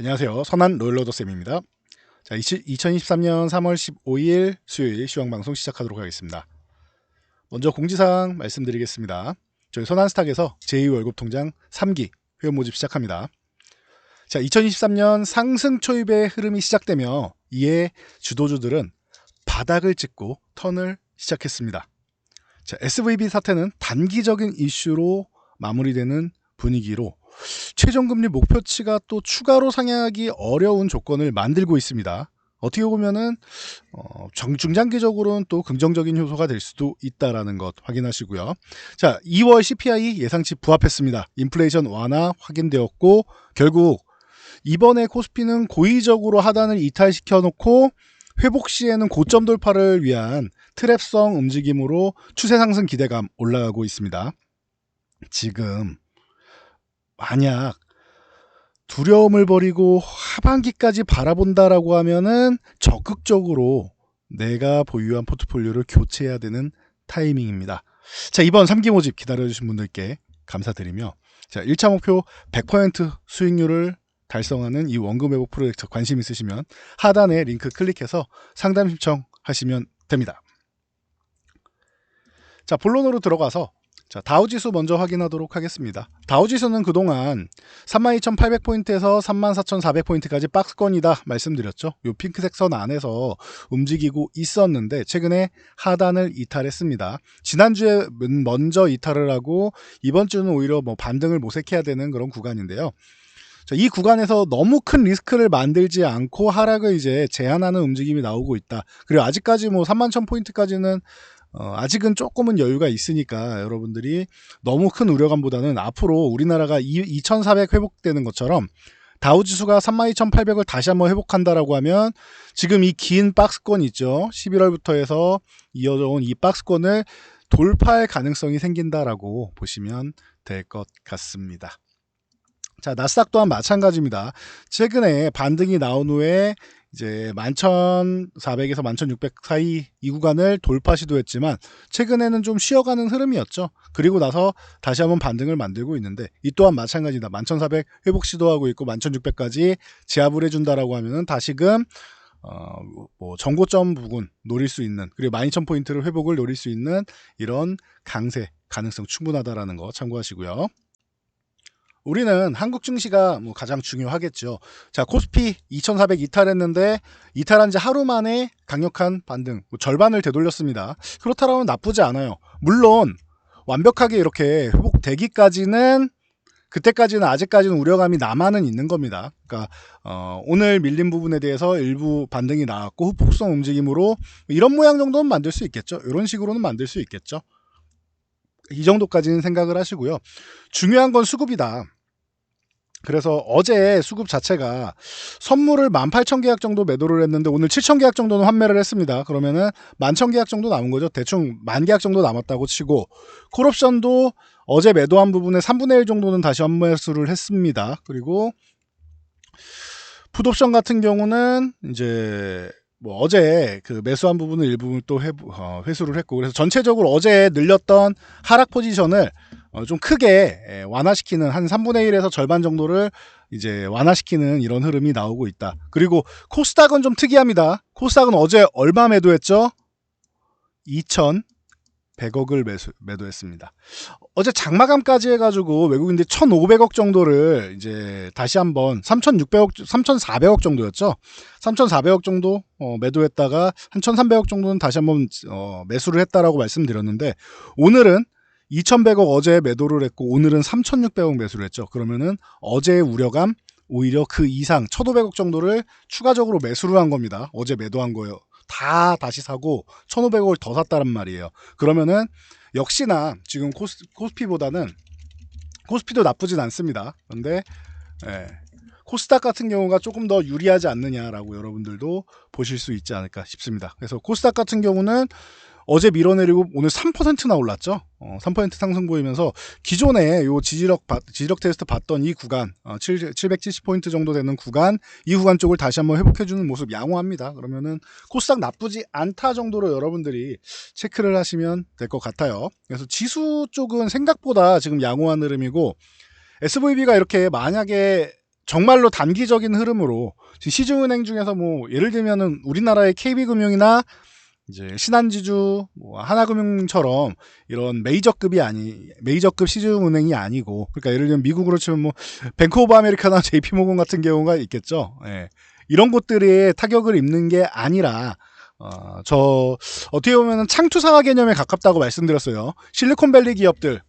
안녕하세요. 선한 롤러더쌤입니다. 자, 2023년 3월 15일 수요일 시황방송 시작하도록 하겠습니다. 먼저 공지사항 말씀드리겠습니다. 저희 선한스탁에서 제2월급 통장 3기 회원 모집 시작합니다. 자, 2023년 상승 초입의 흐름이 시작되며 이에 주도주들은 바닥을 찍고 턴을 시작했습니다. 자, SVB 사태는 단기적인 이슈로 마무리되는 분위기로 최종금리 목표치가 또 추가로 상향하기 어려운 조건을 만들고 있습니다. 어떻게 보면은 중장기적으로는 또 긍정적인 효소가 될 수도 있다라는 것 확인하시고요. 자, 2월 CPI 예상치 부합했습니다. 인플레이션 완화 확인되었고 결국 이번에 코스피는 고의적으로 하단을 이탈시켜 놓고 회복 시에는 고점 돌파를 위한 트랩성 움직임으로 추세 상승 기대감 올라가고 있습니다. 지금 만약 두려움을 버리고 하반기까지 바라본다라고 하면은 적극적으로 내가 보유한 포트폴리오를 교체해야 되는 타이밍입니다. 자, 이번 3기 모집 기다려주신 분들께 감사드리며, 자, 1차 목표 100% 수익률을 달성하는 이 원금 회복 프로젝트 관심 있으시면 하단에 링크 클릭해서 상담 신청하시면 됩니다. 자, 본론으로 들어가서 자, 다우지수 먼저 확인하도록 하겠습니다. 다우지수는 그동안 32,800포인트에서 34,400포인트까지 박스권이다 말씀드렸죠. 요 핑크색 선 안에서 움직이고 있었는데 최근에 하단을 이탈했습니다. 지난주에 먼저 이탈을 하고 이번 주는 오히려 반등을 모색해야 되는 그런 구간인데요. 자, 이 구간에서 너무 큰 리스크를 만들지 않고 하락을 이제 제한하는 움직임이 나오고 있다. 그리고 아직까지 31,000포인트까지는 아직은 조금은 여유가 있으니까 여러분들이 너무 큰 우려감보다는 앞으로 우리나라가 2,400 회복되는 것처럼 다우지수가 32,800을 다시 한번 회복한다라고 하면 지금 이 긴 박스권 있죠. 11월부터 해서 이어져 온 이 박스권을 돌파할 가능성이 생긴다라고 보시면 될 것 같습니다. 자, 나스닥 또한 마찬가지입니다. 최근에 반등이 나온 후에 이제 11,400에서 11,600 사이 이 구간을 돌파 시도했지만 최근에는 좀 쉬어가는 흐름이었죠. 그리고 나서 다시 한번 반등을 만들고 있는데 이 또한 마찬가지다. 11,400 회복 시도하고 있고 11,600까지 제압을 해준다라고 하면은 다시금 정고점 부근 노릴 수 있는, 그리고 12,000포인트를 회복을 노릴 수 있는 이런 강세 가능성 충분하다라는 거 참고하시고요. 우리는 한국 증시가 가장 중요하겠죠. 자, 코스피 2,400 이탈했는데 이탈한 지 하루 만에 강력한 반등, 절반을 되돌렸습니다. 그렇다면 나쁘지 않아요. 물론 완벽하게 이렇게 회복되기까지는, 그때까지는 아직까지는 우려감이 남아는 있는 겁니다. 그러니까 오늘 밀린 부분에 대해서 일부 반등이 나왔고 후폭성 움직임으로 이런 모양 정도는 만들 수 있겠죠. 이런 식으로는 만들 수 있겠죠. 이 정도까지는 생각을 하시고요. 중요한 건 수급이다. 그래서 어제 수급 자체가 선물을 18,000계약 정도 매도를 했는데 오늘 7,000계약 정도는 환매를 했습니다. 그러면은 11,000계약 정도 남은 거죠. 대충 10,000계약 정도 남았다고 치고, 콜옵션도 어제 매도한 부분의 3분의 1 정도는 다시 환매수를 했습니다. 그리고 풋옵션 같은 경우는 이제 어제 그 매수한 부분은 일부분 또 회수를 했고, 그래서 전체적으로 어제 늘렸던 하락 포지션을 좀 크게 완화시키는, 한 3분의 1에서 절반 정도를 이제 완화시키는 이런 흐름이 나오고 있다. 그리고 코스닥은 좀 특이합니다. 코스닥은 어제 얼마 매도했죠? 2,100억을 매도했습니다. 어제 장마감까지 해가지고 외국인들이 1,500억 정도를 이제 다시 한번 3,600억, 3,400억 정도였죠. 3,400억 정도 매도했다가 한 1,300억 정도는 다시 한번 매수를 했다라고 말씀드렸는데, 오늘은 2,100억 어제 매도를 했고 오늘은 3,600억 매수를 했죠. 그러면은 어제의 우려감 오히려 그 이상 1,500억 정도를 추가적으로 매수를 한 겁니다. 어제 매도한 거예요. 다 다시 사고 1,500억을 더 샀다는 말이에요. 그러면은 역시나 지금 코스피보다는, 코스피도 나쁘진 않습니다. 그런데 코스닥 같은 경우가 조금 더 유리하지 않느냐라고 여러분들도 보실 수 있지 않을까 싶습니다. 그래서 코스닥 같은 경우는 어제 밀어내리고 오늘 3%나 올랐죠. 3% 상승 보이면서 기존에 요 지지력 테스트 봤던 이 구간, 770포인트 정도 되는 구간, 이 구간 쪽을 다시 한번 회복해주는 모습 양호합니다. 그러면은 코스닥 나쁘지 않다 정도로 여러분들이 체크를 하시면 될 것 같아요. 그래서 지수 쪽은 생각보다 지금 양호한 흐름이고, SVB가 이렇게 만약에 정말로 단기적인 흐름으로 시중은행 중에서 뭐 예를 들면은 우리나라의 KB금융이나 이제 신한지주, 뭐 하나금융처럼 이런 메이저급 시중은행이 아니고, 그러니까 예를 들면 미국으로 치면 뭐 뱅크 오브 아메리카나 JP모건 같은 경우가 있겠죠. 예. 이런 곳들에 타격을 입는 게 아니라 저 어떻게 보면 창투상화 개념에 가깝다고 말씀드렸어요. 실리콘밸리 기업들,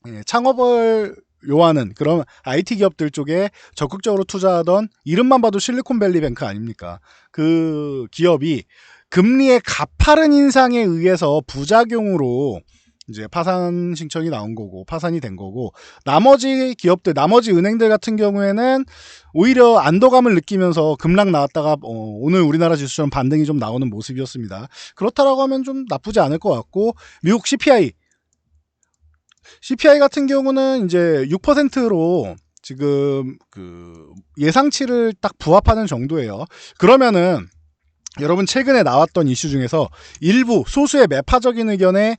예, 창업을 요하는 그런 IT 기업들 쪽에 적극적으로 투자하던, 이름만 봐도 실리콘밸리 뱅크 아닙니까? 그 기업이 금리의 가파른 인상에 의해서 부작용으로 이제 파산 신청이 나온 거고 파산이 된 거고, 나머지 기업들, 나머지 은행들 같은 경우에는 오히려 안도감을 느끼면서 급락 나왔다가 오늘 우리나라 지수처럼 반등이 좀 나오는 모습이었습니다. 그렇다라고 하면 좀 나쁘지 않을 것 같고, 미국 CPI 같은 경우는 이제 6%로 지금 그 예상치를 딱 부합하는 정도예요. 그러면은 여러분 최근에 나왔던 이슈 중에서 일부 소수의 매파적인 의견에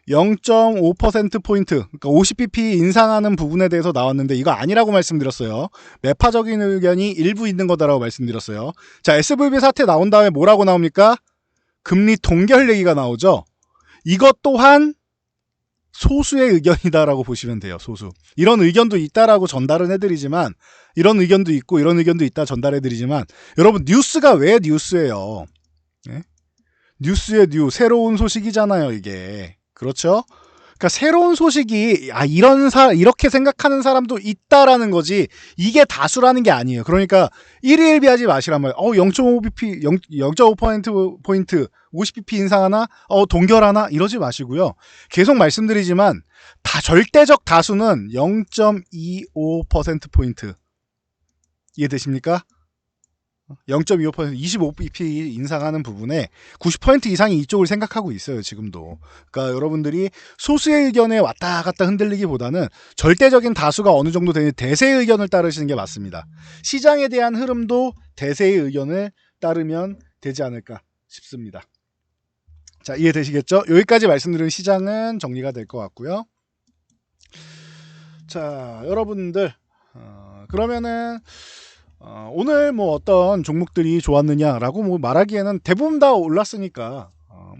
0.5%포인트, 그러니까 50bp 인상하는 부분에 대해서 나왔는데 이거 아니라고 말씀드렸어요. 매파적인 의견이 일부 있는 거다라고 말씀드렸어요. 자, SVB 사태 나온 다음에 뭐라고 나옵니까? 금리 동결 얘기가 나오죠. 이것 또한 소수의 의견이다라고 보시면 돼요. 소수. 이런 의견도 있다라고 전달은 해드리지만, 이런 의견도 있고 이런 의견도 있다 전달해드리지만, 여러분 뉴스가 왜 뉴스예요? 네? 뉴스의 뉴, 새로운 소식이잖아요 이게. 그렇죠? 그러니까 새로운 소식이 이렇게 생각하는 사람도 있다라는 거지, 이게 다수라는 게 아니에요. 그러니까 일희일비하지 마시란 말이에요. 0.5bp, 0.5%포인트 50bp 인상하나? 동결하나? 이러지 마시고요. 계속 말씀드리지만 절대적 다수는 0.25%포인트. 이해되십니까? 0.25%, 25bp 인상하는 부분에 90% 이상이 이쪽을 생각하고 있어요, 지금도. 그러니까 여러분들이 소수의 의견에 왔다 갔다 흔들리기보다는 절대적인 다수가 어느 정도 되는 대세의 의견을 따르시는 게 맞습니다. 시장에 대한 흐름도 대세의 의견을 따르면 되지 않을까 싶습니다. 자, 이해되시겠죠? 여기까지 말씀드린 시장은 정리가 될 것 같고요. 자, 여러분들, 그러면은 오늘 뭐 어떤 종목들이 좋았느냐라고 뭐 말하기에는 대부분 다 올랐으니까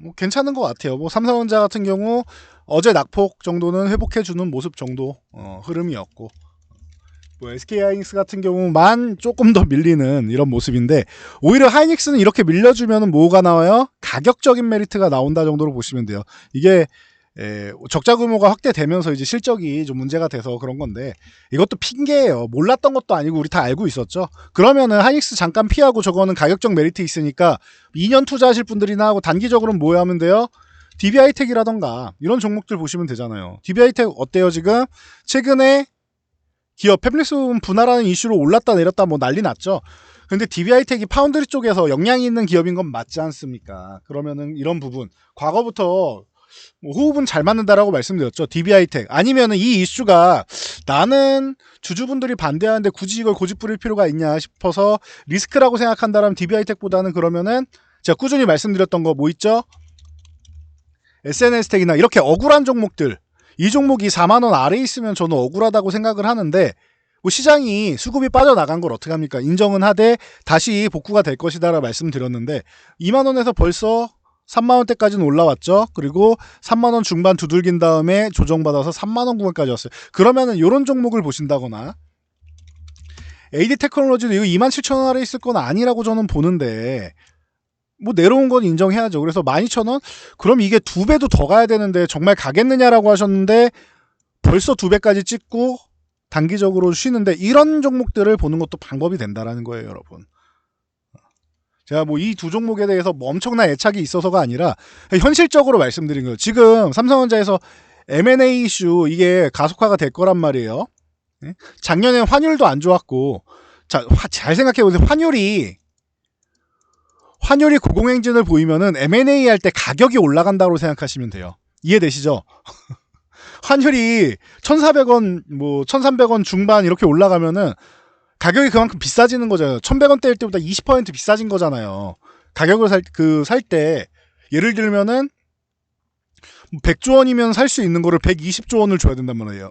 뭐 괜찮은 것 같아요. 뭐 삼성전자 같은 경우 어제 낙폭 정도는 회복해주는 모습 정도 흐름이었고, 뭐 SK하이닉스 같은 경우만 조금 더 밀리는 이런 모습인데, 오히려 하이닉스는 이렇게 밀려주면 뭐가 나와요? 가격적인 메리트가 나온다 정도로 보시면 돼요. 이게 적자 규모가 확대되면서 이제 실적이 좀 문제가 돼서 그런 건데, 이것도 핑계예요. 몰랐던 것도 아니고 우리 다 알고 있었죠. 그러면은 하이닉스 잠깐 피하고, 저거는 가격적 메리트 있으니까 2년 투자하실 분들이나 하고 단기적으로는 뭐 하면 돼요? DB하이텍이라던가 이런 종목들 보시면 되잖아요. DB하이텍 어때요 지금? 최근에 기업 팹리스 분할하는 이슈로 올랐다 내렸다 뭐 난리 났죠. 근데 DB하이텍이 파운드리 쪽에서 역량이 있는 기업인 건 맞지 않습니까? 그러면은 이런 부분 과거부터 뭐 호흡은 잘 맞는다라고 말씀드렸죠. DB하이텍 아니면은 이 이슈가 나는 주주분들이 반대하는데 굳이 이걸 고집 부릴 필요가 있냐 싶어서 리스크라고 생각한다라면 DB하이텍보다는, 그러면은 제가 꾸준히 말씀드렸던 거 뭐 있죠? SNS텍이나 이렇게 억울한 종목들, 이 종목이 4만원 아래에 있으면 저는 억울하다고 생각을 하는데, 뭐 시장이 수급이 빠져나간 걸 어떻게 합니까? 인정은 하되 다시 복구가 될 것이다라고 말씀드렸는데 2만원에서 벌써 3만원대까지는 올라왔죠. 그리고 3만원 중반 두들긴 다음에 조정받아서 3만원 구간까지 왔어요. 그러면은 이런 종목을 보신다거나, AD테크놀로지도 이거 27,000원 아래 있을 건 아니라고 저는 보는데, 뭐 내려온 건 인정해야죠. 그래서 12,000원? 그럼 이게 2배도 더 가야 되는데 정말 가겠느냐라고 하셨는데 벌써 2배까지 찍고 단기적으로 쉬는데, 이런 종목들을 보는 것도 방법이 된다라는 거예요, 여러분. 제가 뭐 이 두 종목에 대해서 뭐 엄청난 애착이 있어서가 아니라 현실적으로 말씀드린 거예요. 지금 삼성전자에서 M&A 이슈 이게 가속화가 될 거란 말이에요. 작년에 환율도 안 좋았고, 자, 잘 생각해보세요. 환율이 고공행진을 보이면은 M&A 할 때 가격이 올라간다고 생각하시면 돼요. 이해되시죠? 환율이 1,400원, 뭐 1,300원 중반 이렇게 올라가면은 가격이 그만큼 비싸지는 거잖아요. 1,100원대일 때보다 20% 비싸진 거잖아요. 가격을 살 때 예를 들면은 100조 원이면 살 수 있는 거를 120조 원을 줘야 된단 말이에요.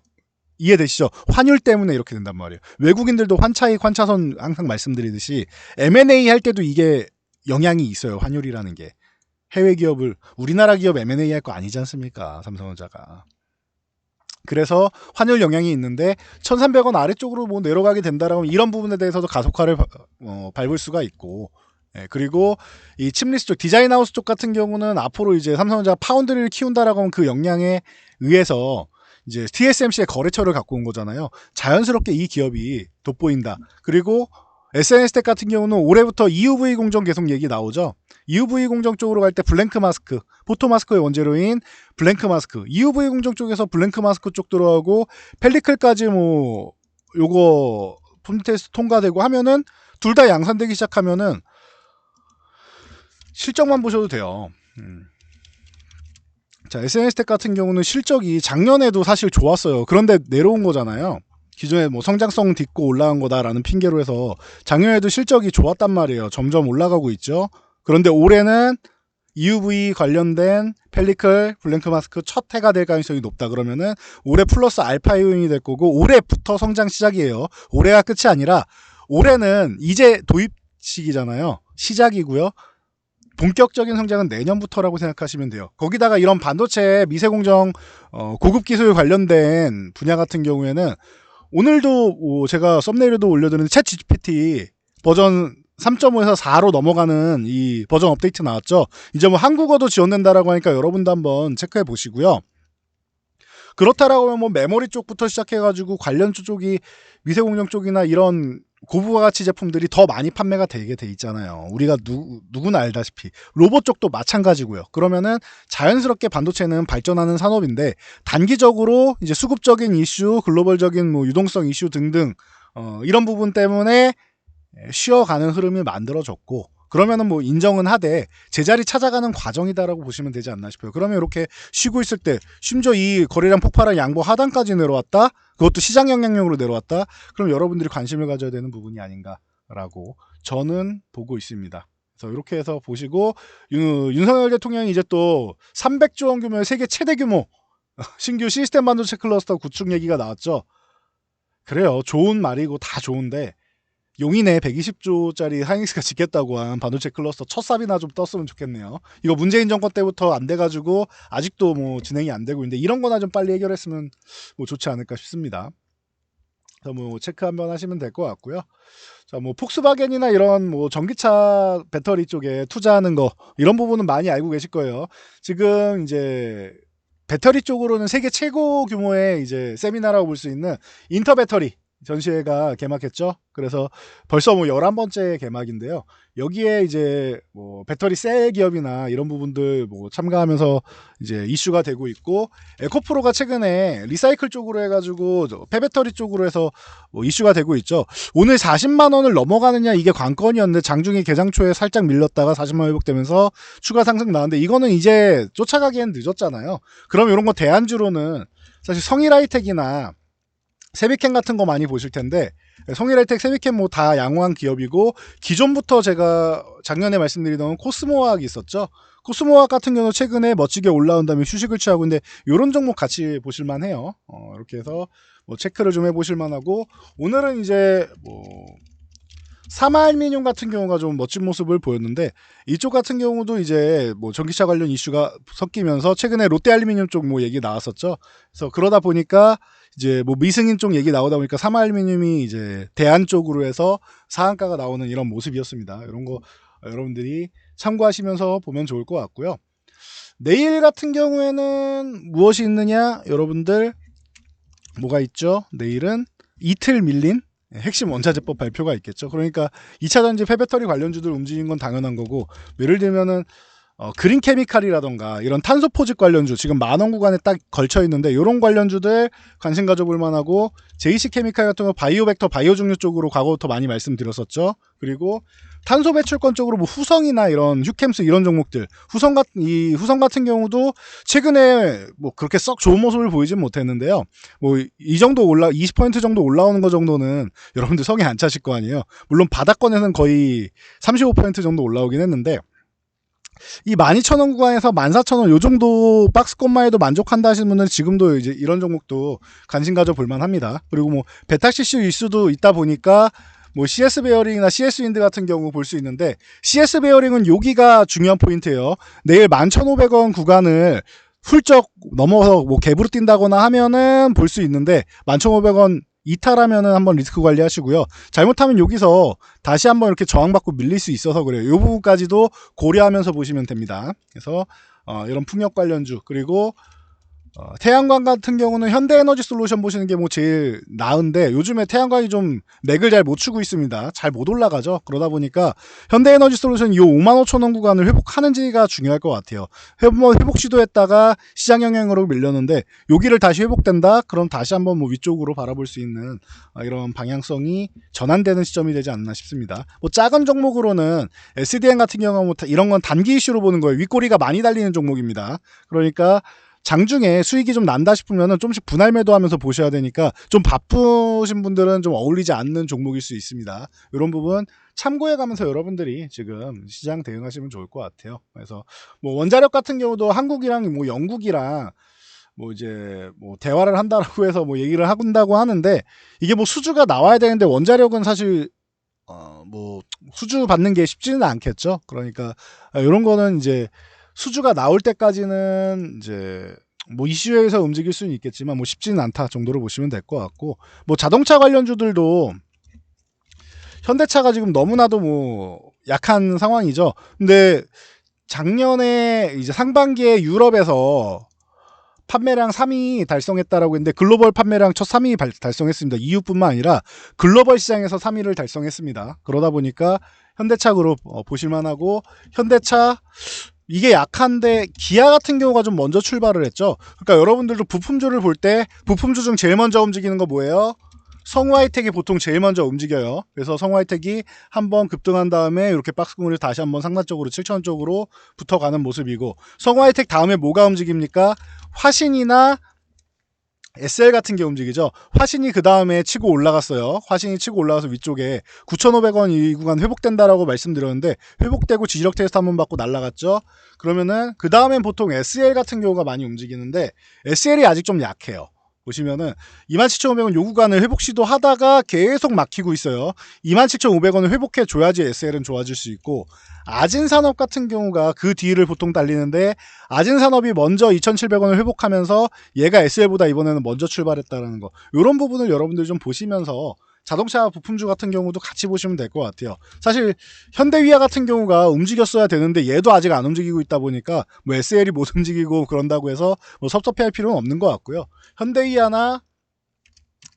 이해되시죠? 환율 때문에 이렇게 된단 말이에요. 외국인들도 환차익, 환차선 항상 말씀드리듯이 M&A 할 때도 이게 영향이 있어요. 환율이라는 게. 해외 기업을 우리나라 기업 M&A 할 거 아니지 않습니까? 삼성전자가. 그래서 환율 영향이 있는데 1,300원 아래쪽으로 뭐 내려가게 된다라면 이런 부분에 대해서도 가속화를 밟을 수가 있고 그리고 이 칩리스 쪽 디자인하우스 쪽 같은 경우는 앞으로 이제 삼성전자가 파운드리를 키운다라고 하면 그 역량에 의해서 이제 TSMC의 거래처를 갖고 온 거잖아요. 자연스럽게 이 기업이 돋보인다. 그리고 SNS텍 같은 경우는 올해부터 EUV 공정 계속 얘기 나오죠. EUV 공정 쪽으로 갈 때 블랭크 마스크, 포토 마스크의 원재료인 블랭크 마스크, EUV 공정 쪽에서 블랭크 마스크 쪽 들어가고 펠리클까지 뭐 요거 품 테스트 통과되고 하면은 둘 다 양산되기 시작하면은 실적만 보셔도 돼요. 자, SNS텍 같은 경우는 실적이 작년에도 사실 좋았어요. 그런데 내려온 거잖아요. 기존에 뭐 성장성 딛고 올라간 거다라는 핑계로 해서 작년에도 실적이 좋았단 말이에요. 점점 올라가고 있죠. 그런데 올해는 EUV 관련된 펠리클, 블랭크 마스크 첫 해가 될 가능성이 높다 그러면은 올해 플러스 알파 요인이 될 거고 올해부터 성장 시작이에요. 올해가 끝이 아니라 올해는 이제 도입 시기잖아요. 시작이고요. 본격적인 성장은 내년부터라고 생각하시면 돼요. 거기다가 이런 반도체 미세공정 고급 기술 관련된 분야 같은 경우에는 오늘도 제가 썸네일에도 올려드린 챗 GPT 버전 3.5에서 4로 넘어가는 이 버전 업데이트 나왔죠. 이제 뭐 한국어도 지원된다라고 하니까 여러분도 한번 체크해 보시고요. 그렇다라고 하면 뭐 메모리 쪽부터 시작해가지고 관련주 쪽이 미세공정 쪽이나 이런 고부가 가치 제품들이 더 많이 판매가 되게 돼 있잖아요. 우리가 누구나 알다시피 로봇 쪽도 마찬가지고요. 그러면은 자연스럽게 반도체는 발전하는 산업인데 단기적으로 이제 수급적인 이슈, 글로벌적인 뭐 유동성 이슈 등등 이런 부분 때문에 쉬어가는 흐름이 만들어졌고 그러면은 뭐 인정은 하되 제자리 찾아가는 과정이다라고 보시면 되지 않나 싶어요. 그러면 이렇게 쉬고 있을 때 심지어 이 거래량 폭발한 양보 하단까지 내려왔다. 그것도 시장 영향력으로 내려왔다. 그럼 여러분들이 관심을 가져야 되는 부분이 아닌가라고 저는 보고 있습니다. 그래서 이렇게 해서 보시고 윤석열 대통령이 이제 또 300조 원 규모의 세계 최대 규모 신규 시스템 반도체 클러스터 구축 얘기가 나왔죠. 그래요. 좋은 말이고 다 좋은데 용인에 120조짜리 하이닉스가 짓겠다고 한 반도체 클러스터 첫 삽이나 좀 떴으면 좋겠네요. 이거 문재인 정권 때부터 안 돼가지고 아직도 뭐 진행이 안 되고 있는데 이런 거나 좀 빨리 해결했으면 뭐 좋지 않을까 싶습니다. 그래서 뭐 체크 한번 하시면 될 것 같고요. 자, 뭐 폭스바겐이나 이런 뭐 전기차 배터리 쪽에 투자하는 거 이런 부분은 많이 알고 계실 거예요. 지금 이제 배터리 쪽으로는 세계 최고 규모의 이제 세미나라고 볼 수 있는 인터 배터리 전시회가 개막했죠. 그래서 벌써 뭐 11번째 개막인데요. 여기에 이제 뭐 배터리 셀 기업이나 이런 부분들 뭐 참가하면서 이제 이슈가 되고 있고 에코프로가 최근에 리사이클 쪽으로 해가지고 폐배터리 쪽으로 해서 뭐 이슈가 되고 있죠. 오늘 40만 원을 넘어가느냐 이게 관건이었는데 장중에 개장 초에 살짝 밀렸다가 40만 원 회복되면서 추가 상승 나왔는데 이거는 이제 쫓아가기엔 늦었잖아요. 그럼 이런 거 대안주로는 사실 성일하이텍이나 세비캠 같은 거 많이 보실 텐데 성일하이텍, 세비캠 뭐 다 양호한 기업이고 기존부터 제가 작년에 말씀드리던 코스모화학이 있었죠. 코스모화학 같은 경우는 최근에 멋지게 올라온 다음에 휴식을 취하고 있는데 이런 종목 같이 보실만 해요. 이렇게 해서 뭐 체크를 좀 해보실 만하고 오늘은 이제 뭐 사마알미늄 같은 경우가 좀 멋진 모습을 보였는데 이쪽 같은 경우도 이제 뭐 전기차 관련 이슈가 섞이면서 최근에 롯데알루미늄 쪽 뭐 얘기 나왔었죠. 그래서 그러다 보니까 이제 뭐 미승인 쪽 얘기 나오다 보니까 사마알루미늄이 이제 대안 쪽으로 해서 상한가가 나오는 이런 모습이었습니다. 이런 거 여러분들이 참고하시면서 보면 좋을 것 같고요. 내일 같은 경우에는 무엇이 있느냐? 여러분들 뭐가 있죠? 내일은 이틀 밀린 핵심 원자재법 발표가 있겠죠. 그러니까 2차전지 폐배터리 관련주들 움직이는 건 당연한 거고 예를 들면은 그린 케미칼이라던가 이런 탄소 포집 관련주 지금 만원 구간에 딱 걸쳐 있는데 이런 관련주들 관심 가져볼 만하고 JC 케미칼 같은 거 바이오벡터 바이오 종류 쪽으로 과거부터 많이 말씀드렸었죠. 그리고 탄소 배출권 쪽으로 뭐 후성이나 이런 휴캠스 이런 종목들 후성 같은 경우도 최근에 뭐 그렇게 썩 좋은 모습을 보이진 못했는데요. 뭐 이 정도 20% 정도 올라오는 거 정도는 여러분들 성에 안 차실 거 아니에요. 물론 바닥권에는 거의 35% 정도 올라오긴 했는데 이 12,000원 구간에서 14,000원 요 정도 박스권만 해도 만족한다 하시는 분은 지금도 이제 이런 종목도 관심 가져 볼만 합니다. 그리고 뭐 베타CC 이슈도 있다 보니까 뭐 CS 베어링이나 CS 윈드 같은 경우 볼 수 있는데, CS 베어링은 여기가 중요한 포인트예요. 내일 11,500원 구간을 훌쩍 넘어서 뭐 갭으로 뛴다거나 하면은 볼 수 있는데, 11,500원 이탈하면은 한번 리스크 관리하시고요. 잘못하면 여기서 다시 한번 이렇게 저항받고 밀릴 수 있어서 그래요. 이 부분까지도 고려하면서 보시면 됩니다. 그래서 이런 풍력 관련주, 그리고 태양광 같은 경우는 현대에너지 솔루션 보시는 게 뭐 제일 나은데, 요즘에 태양광이 좀 맥을 잘 못 추고 있습니다. 잘 못 올라가죠. 그러다 보니까 현대에너지 솔루션 이 55,000원 구간을 회복하는지가 중요할 것 같아요. 회복 시도했다가 시장 영향으로 밀렸는데 여기를 다시 회복된다? 그럼 다시 한번 뭐 위쪽으로 바라볼 수 있는 이런 방향성이 전환되는 시점이 되지 않나 싶습니다. 뭐 작은 종목으로는 SDN 같은 경우는 뭐 이런 건 단기 이슈로 보는 거예요. 윗꼬리가 많이 달리는 종목입니다. 그러니까 장중에 수익이 좀 난다 싶으면 조금씩 분할 매도하면서 보셔야 되니까, 좀 바쁘신 분들은 좀 어울리지 않는 종목일 수 있습니다. 이런 부분 참고해 가면서 여러분들이 지금 시장 대응하시면 좋을 것 같아요. 그래서 뭐 원자력 같은 경우도 한국이랑 뭐 영국이랑 뭐 이제 뭐 대화를 한다라고 해서 뭐 얘기를 한다고 하는데, 이게 뭐 수주가 나와야 되는데 원자력은 사실 뭐 수주 받는 게 쉽지는 않겠죠. 그러니까 이런 거는 이제 수주가 나올 때까지는 이제 뭐 이슈에서 움직일 수는 있겠지만 뭐 쉽지는 않다 정도로 보시면 될 것 같고, 뭐 자동차 관련주들도 현대차가 지금 너무나도 뭐 약한 상황이죠. 근데 작년에 이제 상반기에 유럽에서 판매량 3위 달성했다라고 했는데, 글로벌 판매량 첫 3위 달성했습니다. EU뿐만 아니라 글로벌 시장에서 3위를 달성했습니다. 그러다 보니까 현대차 그룹 보실만하고, 현대차 이게 약한데 기아 같은 경우가 좀 먼저 출발을 했죠. 그러니까 여러분들도 부품주를 볼 때 부품주 중 제일 먼저 움직이는 거 뭐예요? 성우하이텍이 보통 제일 먼저 움직여요. 그래서 성우하이텍이 한번 급등한 다음에 이렇게 박스권을 다시 한번 상단 쪽으로 7,000원 쪽으로 붙어가는 모습이고, 성우하이텍 다음에 뭐가 움직입니까? 화신이나 SL 같은 게 움직이죠. 화신이 그 다음에 치고 올라갔어요. 화신이 치고 올라가서 위쪽에 9,500원 이 구간 회복된다라고 말씀드렸는데, 회복되고 지지력 테스트 한번 받고 날라갔죠. 그러면은 그 다음엔 보통 SL 같은 경우가 많이 움직이는데, SL이 아직 좀 약해요. 보시면은 27,500원 요 구간을 회복 시도하다가 계속 막히고 있어요. 27,500원을 회복해 줘야지 SL은 좋아질 수 있고, 아진산업 같은 경우가 그 뒤를 보통 달리는데, 아진산업이 먼저 2,700원을 회복하면서 얘가 SL보다 이번에는 먼저 출발했다는 거, 이런 부분을 여러분들 좀 보시면서 자동차 부품주 같은 경우도 같이 보시면 될 것 같아요. 사실 현대위아 같은 경우가 움직였어야 되는데 얘도 아직 안 움직이고 있다 보니까 뭐 SL이 못 움직이고 그런다고 해서 뭐 섭섭해할 필요는 없는 것 같고요. 현대위아나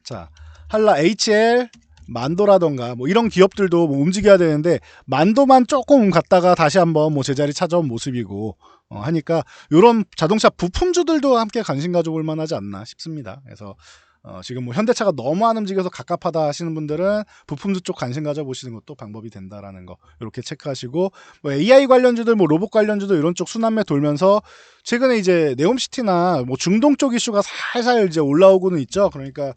자 한라 HL 만도라던가 뭐 이런 기업들도 뭐 움직여야 되는데, 만도만 조금 갔다가 다시 한번 뭐 제자리 찾아온 모습이고 하니까 이런 자동차 부품주들도 함께 관심 가져볼 만하지 않나 싶습니다. 그래서 지금 뭐 현대차가 너무 안 움직여서 갑갑하다 하시는 분들은 부품주 쪽 관심 가져보시는 것도 방법이 된다라는 거 이렇게 체크하시고, 뭐 AI 관련주들, 뭐 로봇 관련주들 이런 쪽 순환매 돌면서 최근에 이제 네옴시티나 뭐 중동 쪽 이슈가 살살 이제 올라오고는 있죠. 그러니까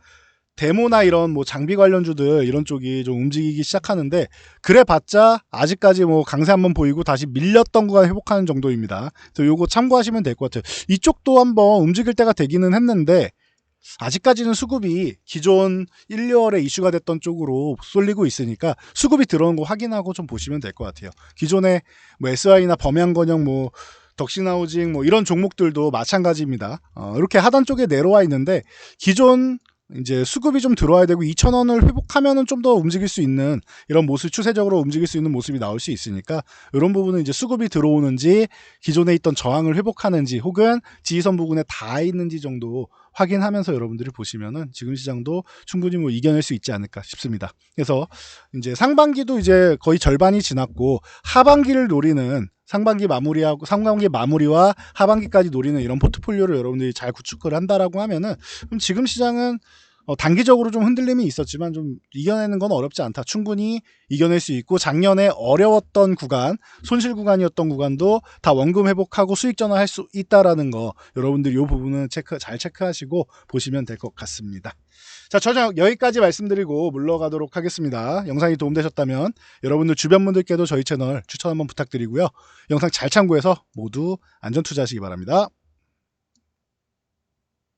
데모나 이런 뭐 장비 관련주들 이런 쪽이 좀 움직이기 시작하는데, 그래봤자 아직까지 뭐 강세 한번 보이고 다시 밀렸던 구간 회복하는 정도입니다. 그래서 요거 참고하시면 될 것 같아요. 이쪽도 한번 움직일 때가 되기는 했는데 아직까지는 수급이 기존 1, 2월에 이슈가 됐던 쪽으로 쏠리고 있으니까 수급이 들어온 거 확인하고 좀 보시면 될 것 같아요. 기존에 뭐 SI나 범양건영, 뭐 덕신하우징 뭐 이런 종목들도 마찬가지입니다. 이렇게 하단 쪽에 내려와 있는데, 기존 이제 수급이 좀 들어와야 되고 2,000원을 회복하면은 좀 더 움직일 수 있는 이런 모습, 추세적으로 움직일 수 있는 모습이 나올 수 있으니까, 이런 부분은 이제 수급이 들어오는지 기존에 있던 저항을 회복하는지 혹은 지지선 부근에 닿아 있는지 정도 확인하면서 여러분들이 보시면은 지금 시장도 충분히 뭐 이겨낼 수 있지 않을까 싶습니다. 그래서 이제 상반기도 이제 거의 절반이 지났고 하반기를 노리는, 상반기 마무리와 하반기까지 노리는 이런 포트폴리오를 여러분들이 잘 구축을 한다라고 하면은, 그럼 지금 시장은 단기적으로 좀 흔들림이 있었지만 좀 이겨내는 건 어렵지 않다. 충분히 이겨낼 수 있고 작년에 어려웠던 구간, 손실 구간이었던 구간도 다 원금 회복하고 수익 전환할 수 있다라는 거 여러분들이 이 부분은 잘 체크하시고 보시면 될 것 같습니다. 자, 저는 여기까지 말씀드리고 물러가도록 하겠습니다. 영상이 도움되셨다면 여러분들 주변 분들께도 저희 채널 추천 한번 부탁드리고요. 영상 잘 참고해서 모두 안전 투자하시기 바랍니다.